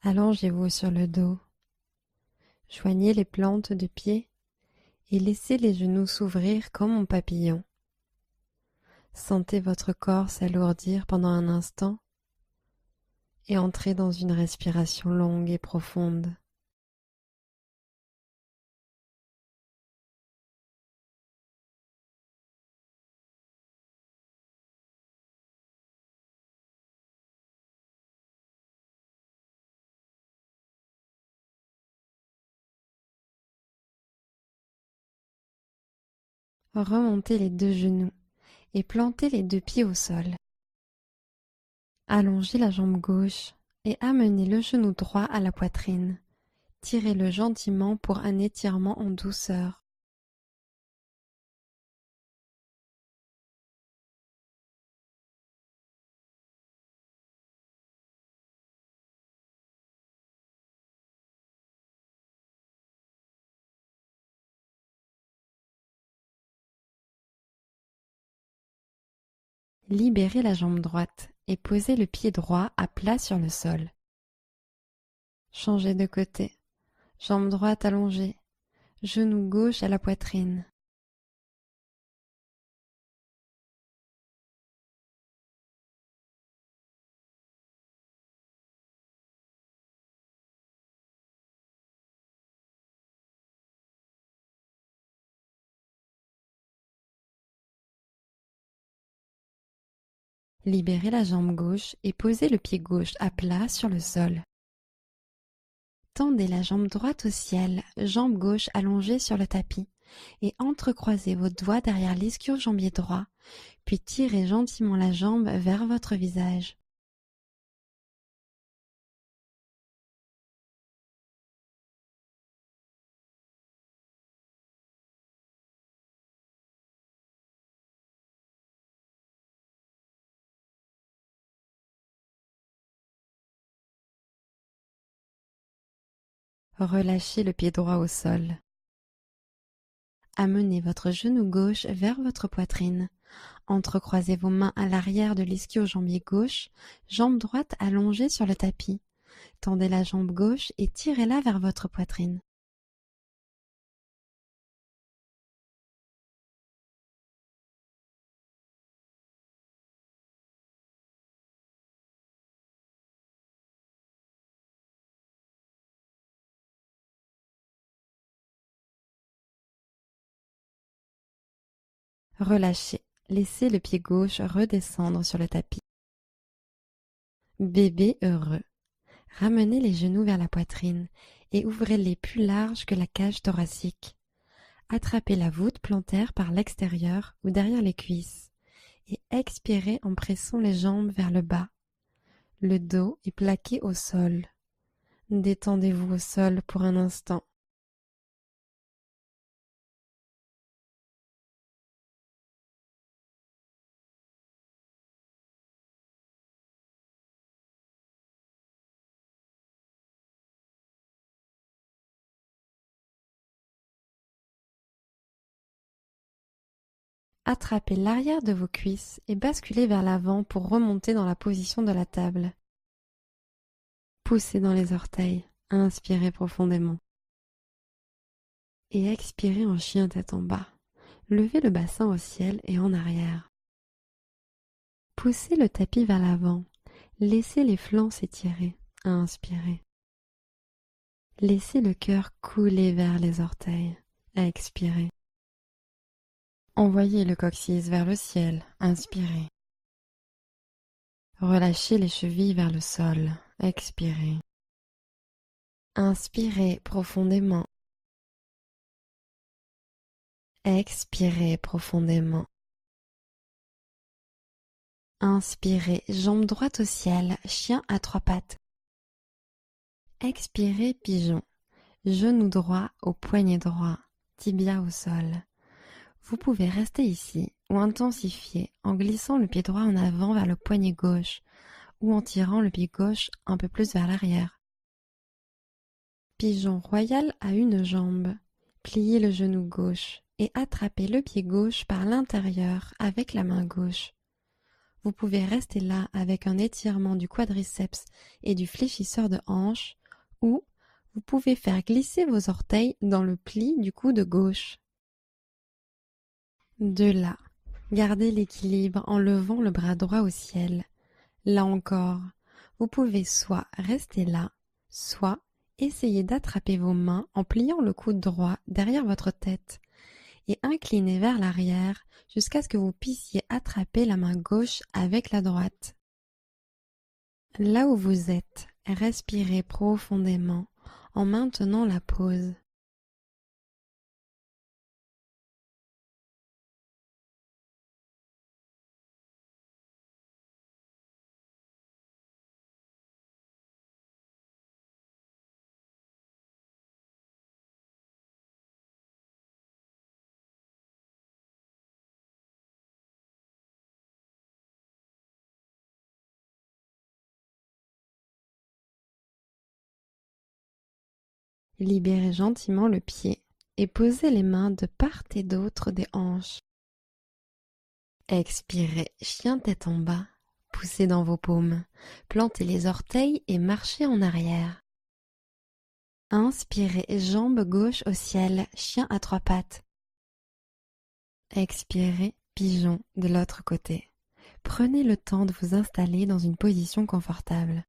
Allongez-vous sur le dos. Joignez les plantes de pied et laissez les genoux s'ouvrir comme en papillon. Sentez votre corps s'alourdir pendant un instant et entrez dans une respiration longue et profonde. Remontez les deux genoux et plantez les deux pieds au sol. Allongez la jambe gauche et amenez le genou droit à la poitrine. Tirez-le gentiment pour un étirement en douceur. Libérez la jambe droite et posez le pied droit à plat sur le sol. Changez de côté. Jambe droite allongée, genou gauche à la poitrine. Libérez la jambe gauche et posez le pied gauche à plat sur le sol. Tendez la jambe droite au ciel, jambe gauche allongée sur le tapis, et entrecroisez vos doigts derrière l'ischio-jambier droit, puis tirez gentiment la jambe vers votre visage. Relâchez le pied droit au sol. Amenez votre genou gauche vers votre poitrine. Entrecroisez vos mains à l'arrière de l'ischio-jambier gauche, jambe droite allongée sur le tapis. Tendez la jambe gauche et tirez-la vers votre poitrine. Relâchez. Laissez le pied gauche redescendre sur le tapis. Bébé heureux. Ramenez les genoux vers la poitrine et ouvrez-les plus larges que la cage thoracique. Attrapez la voûte plantaire par l'extérieur ou derrière les cuisses et expirez en pressant les jambes vers le bas. Le dos est plaqué au sol. Détendez-vous au sol pour un instant. Attrapez l'arrière de vos cuisses et basculez vers l'avant pour remonter dans la position de la table. Poussez dans les orteils, inspirez profondément. Et expirez en chien tête en bas. Levez le bassin au ciel et en arrière. Poussez le tapis vers l'avant. Laissez les flancs s'étirer. Inspirez. Laissez le cœur couler vers les orteils. Expirez. Envoyez le coccyx vers le ciel. Inspirez. Relâchez les chevilles vers le sol. Expirez. Inspirez profondément. Expirez profondément. Inspirez, jambe droite au ciel, chien à trois pattes. Expirez, pigeon. Genou droit au poignet droit, tibia au sol. Vous pouvez rester ici ou intensifier en glissant le pied droit en avant vers le poignet gauche ou en tirant le pied gauche un peu plus vers l'arrière. Pigeon royal à une jambe. Pliez le genou gauche et attrapez le pied gauche par l'intérieur avec la main gauche. vous pouvez rester là avec un étirement du quadriceps et du fléchisseur de hanche, ou vous pouvez faire glisser vos orteils dans le pli du coude gauche. De là, gardez l'équilibre en levant le bras droit au ciel. Là encore, vous pouvez soit rester là, soit essayer d'attraper vos mains en pliant le coude droit derrière votre tête et incliner vers l'arrière jusqu'à ce que vous puissiez attraper la main gauche avec la droite. Là où vous êtes, respirez profondément en maintenant la pause. Libérez gentiment le pied et posez les mains de part et d'autre des hanches. Expirez, chien tête en bas, poussez dans vos paumes, plantez les orteils et marchez en arrière. Inspirez, jambe gauche au ciel, chien à trois pattes. Expirez, pigeon de l'autre côté. Prenez le temps de vous installer dans une position confortable.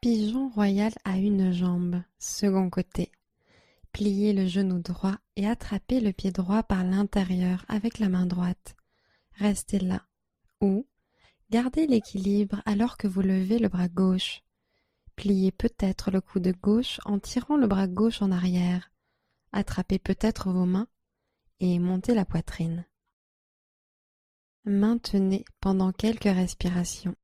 Pigeon royal à une jambe, second côté. Pliez le genou droit et attrapez le pied droit par l'intérieur avec la main droite. Restez là. Ou gardez l'équilibre alors que vous levez le bras gauche. Pliez peut-être le coude gauche en tirant le bras gauche en arrière. Attrapez peut-être vos mains et montez la poitrine. Maintenez pendant quelques respirations.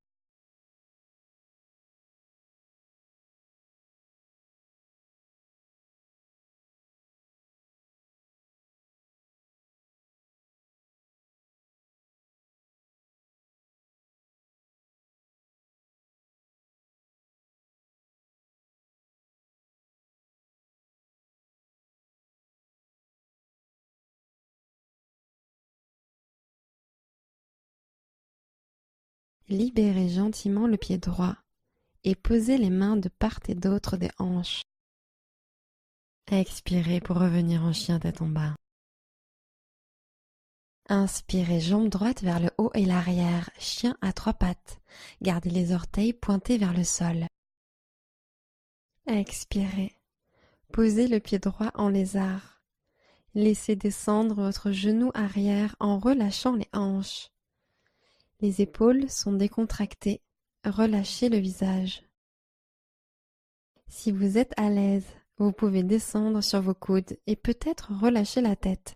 Libérez gentiment le pied droit et posez les mains de part et d'autre des hanches. Expirez pour revenir en chien tête en bas. Inspirez, jambe droite vers le haut et l'arrière, chien à trois pattes. Gardez les orteils pointés vers le sol. Expirez. Posez le pied droit en lézard. Laissez descendre votre genou arrière en relâchant les hanches. Les épaules sont décontractées. Relâchez le visage. Si vous êtes à l'aise, vous pouvez descendre sur vos coudes et peut-être relâcher la tête.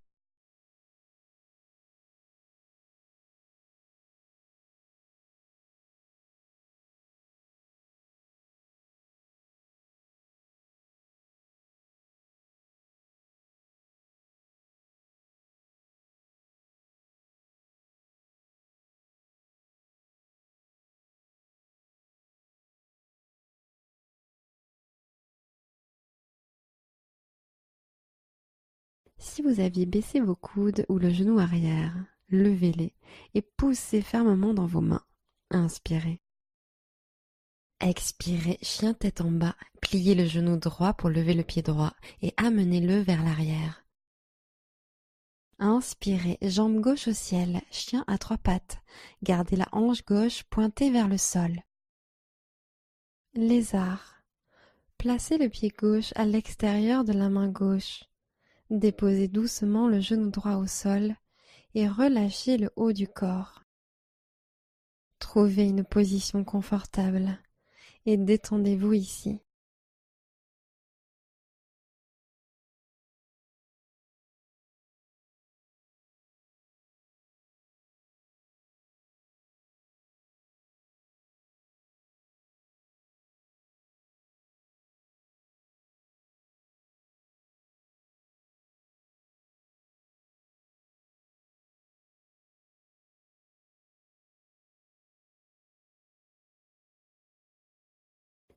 Si vous aviez baissé vos coudes ou le genou arrière, levez-les et poussez fermement dans vos mains. Inspirez. Expirez, chien tête en bas, pliez le genou droit pour lever le pied droit et amenez-le vers l'arrière. Inspirez, jambe gauche au ciel, chien à trois pattes. Gardez la hanche gauche pointée vers le sol. Lézard. Placez le pied gauche à l'extérieur de la main gauche. Déposez doucement le genou droit au sol et relâchez le haut du corps. Trouvez une position confortable et détendez-vous ici.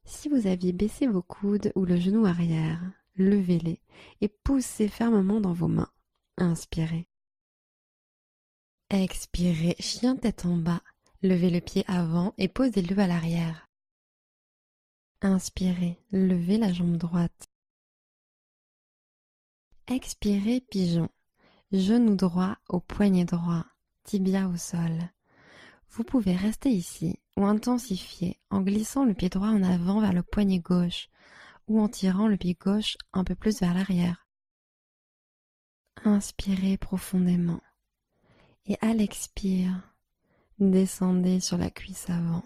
Si vous aviez baissé vos coudes ou le genou arrière, levez-les et poussez fermement dans vos mains. Inspirez. Expirez, chien tête en bas. Levez le pied avant et posez-le à l'arrière. Inspirez, levez la jambe droite. Expirez, pigeon. Genou droit au poignet droit, tibia au sol. Vous pouvez rester ici ou intensifier en glissant le pied droit en avant vers le poignet gauche ou en tirant le pied gauche un peu plus vers l'arrière. Inspirez profondément et à l'expire, descendez sur la cuisse avant.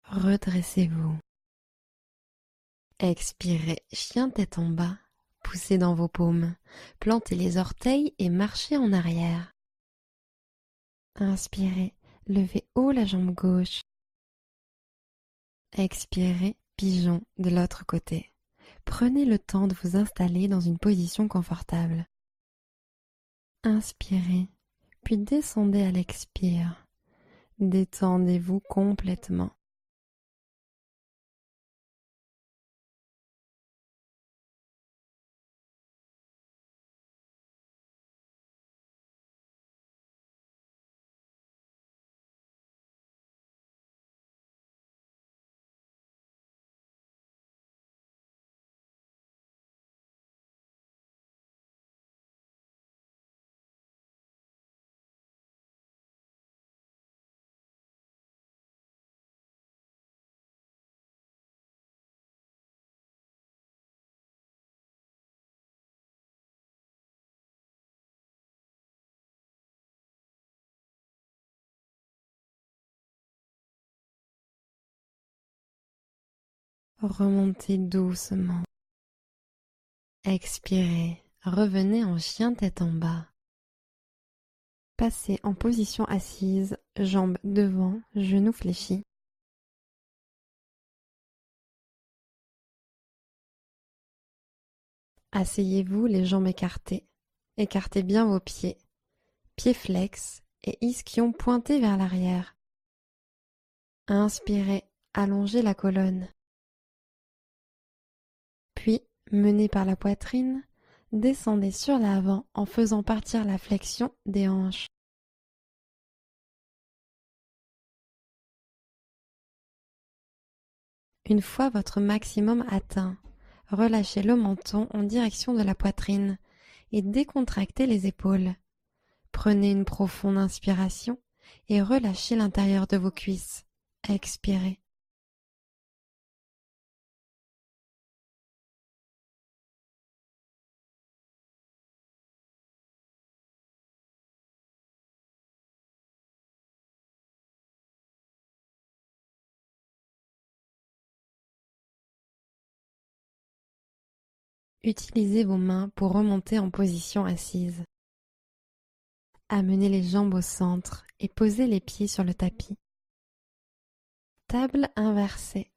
Redressez-vous. Expirez, chien tête en bas, poussez dans vos paumes, plantez les orteils et marchez en arrière. Inspirez, levez haut la jambe gauche. Expirez, pigeon de l'autre côté. Prenez le temps de vous installer dans une position confortable. Inspirez, puis descendez à l'expire. Détendez-vous complètement. Remontez doucement. Expirez, revenez en chien tête en bas. Passez en position assise, jambes devant, genoux fléchis. Asseyez-vous les jambes écartées. Écartez bien vos pieds. Pieds flex et ischion pointé vers l'arrière. Inspirez, allongez la colonne. Puis, mené par la poitrine, descendez sur l'avant en faisant partir la flexion des hanches. Une fois votre maximum atteint, relâchez le menton en direction de la poitrine et décontractez les épaules. Prenez une profonde inspiration et relâchez l'intérieur de vos cuisses. Expirez. Utilisez vos mains pour remonter en position assise. Amenez les jambes au centre et posez les pieds sur le tapis. Table inversée.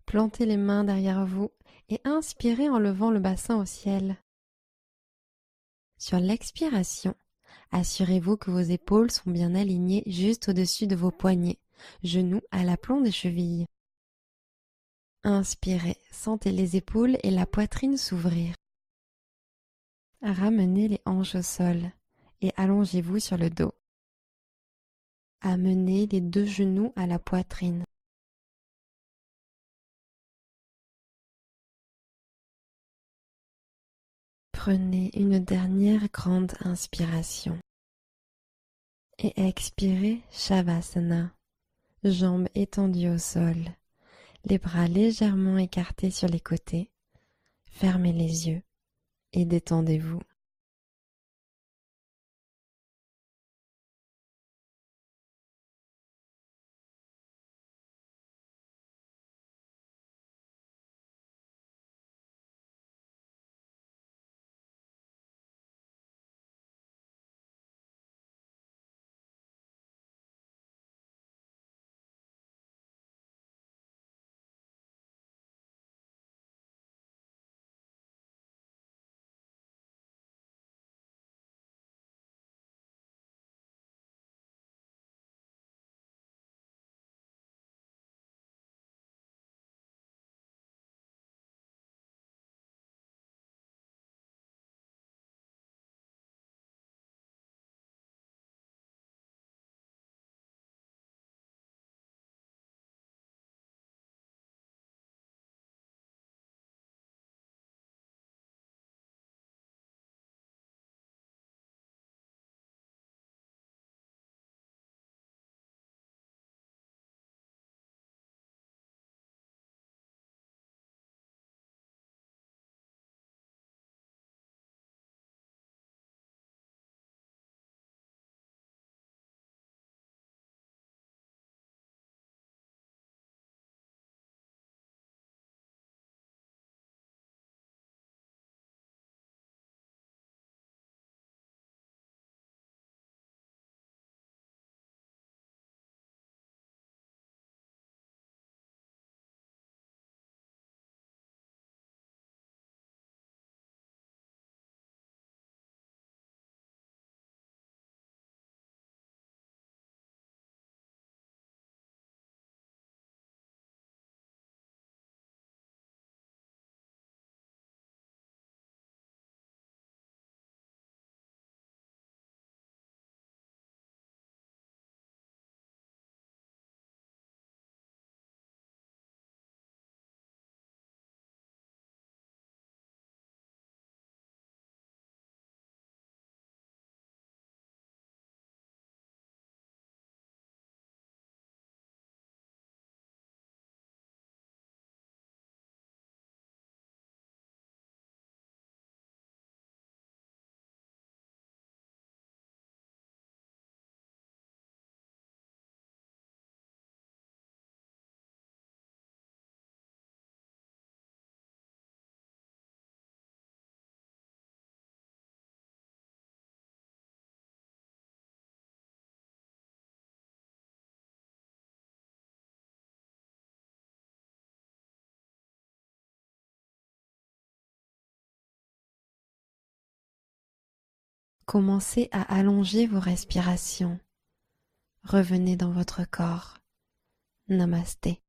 Plantez les mains derrière vous et inspirez en levant le bassin au ciel. Sur l'expiration, assurez-vous que vos épaules sont bien alignées juste au-dessus de vos poignets, genoux à l'aplomb des chevilles. Inspirez, sentez les épaules et la poitrine s'ouvrir. Ramenez les hanches au sol et allongez-vous sur le dos. Amenez les deux genoux à la poitrine. Prenez une dernière grande inspiration. Et expirez Shavasana, jambes étendues au sol, les bras légèrement écartés sur les côtés. Fermez les yeux et détendez-vous. Commencez à allonger vos respirations. Revenez dans votre corps. Namasté.